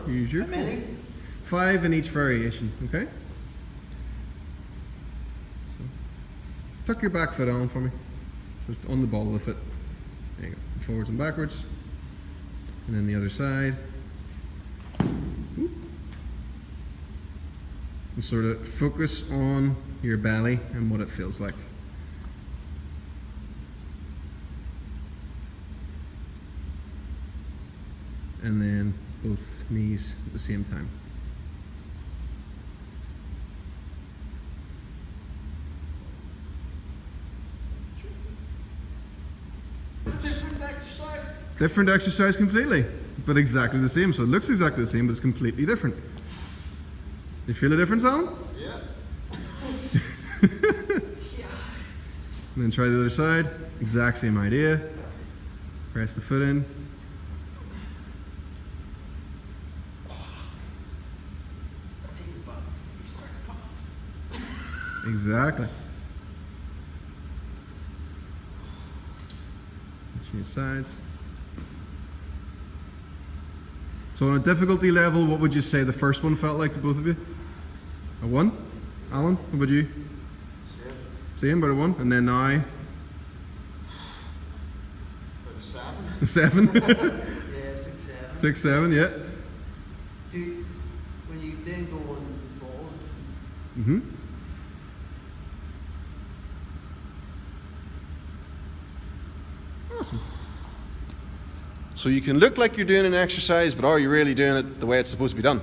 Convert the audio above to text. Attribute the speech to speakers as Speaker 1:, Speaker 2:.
Speaker 1: Use your
Speaker 2: How many?
Speaker 1: 5 in each variation, okay? So, tuck your back foot on for me. So it's on the ball of the foot. There you go. Forwards and backwards. And then the other side. And sort of focus on your belly and what it feels like. And then both knees at the same time.
Speaker 2: It's a different exercise.
Speaker 1: Different exercise completely, but exactly the same. So it looks exactly the same, but it's completely different. You feel a difference, Alan?
Speaker 2: Yeah.
Speaker 1: And then try the other side. Exact same idea. Press the foot in.
Speaker 2: That's even better before you start to Pallof.
Speaker 1: Exactly. Change sides. So on a difficulty level, what would you say the first one felt like to both of you? A 1? Alan, what about you? Same, but a 1. And then now?
Speaker 2: About a 7.
Speaker 1: A 7?
Speaker 2: Yeah, 6, 7.
Speaker 1: 6, 7, yeah.
Speaker 2: Dude, when you then go on the balls,
Speaker 1: Mm-hmm. Awesome. So you can look like you're doing an exercise, but are you really doing it the way it's supposed to be done?